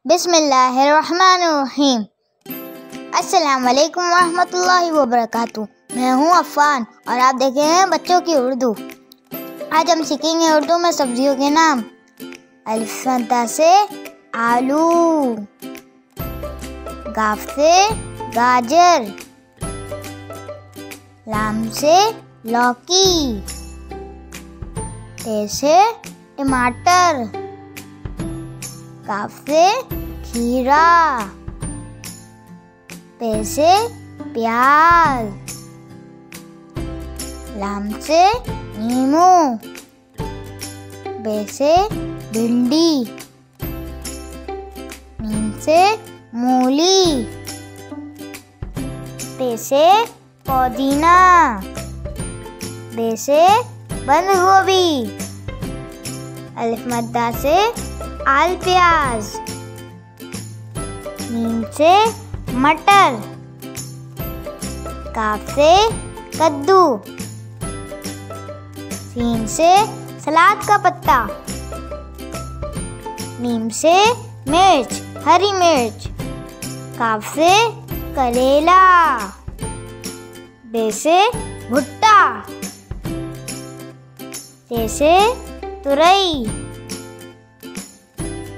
बिस्मिल्लाहिर्रहमानिर्रहीम। अस्सलाम वालेकुम रहमतुल्लाहि व बरकातुहू। मैं हूँ अफ़ान और आप देख रहे हैं बच्चों की उर्दू। आज हम सीखेंगे उर्दू में सब्जियों के नाम। अलिफ से आलू, गाफ से गाजर, लाम से लौकी, टे से टमाटर, काफ से खीरा, पे से प्याज, लाम से नींबू, बे से भिंडी, मीम से मूली, पे से पुदीना, बे से बंद गोभी, अलिफ मद्दा से आल प्याज, मीम से मटर, काफ से कद्दू, सीन से सलाद का पत्ता, मीम से मिर्च, हरी मिर्च, काफ से करेला, बे से भुट्टा, ते से तुरई,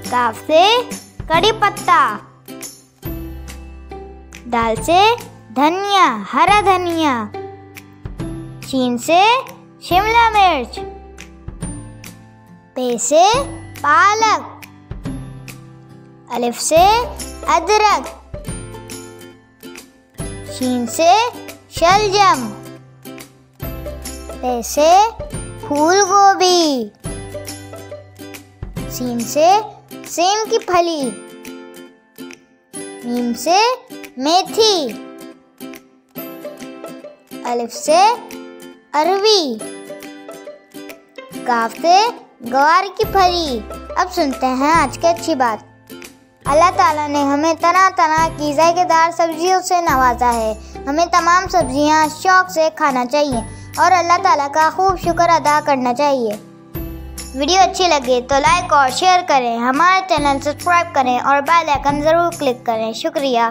काफ से कड़ी पत्ता, दाल से धनिया, हरा धनिया, शीन से शिमला मिर्च, पे से पालक, अलिफ से अदरक, शीन से शलजम, पे से फूल गोभी, सीन से सेम की फली, मीम से मेथी, अलिफ से अरवी, काफ से गवार की फली। अब सुनते हैं आज की अच्छी बात। अल्लाह ताला ने हमें तरह तरह की जायकेदार सब्जियों से नवाजा है। हमें तमाम सब्जियां शौक से खाना चाहिए और अल्लाह ताला का खूब शुक्र अदा करना चाहिए। वीडियो अच्छी लगे तो लाइक और शेयर करें, हमारे चैनल सब्सक्राइब करें और बेल आइकन ज़रूर क्लिक करें। शुक्रिया।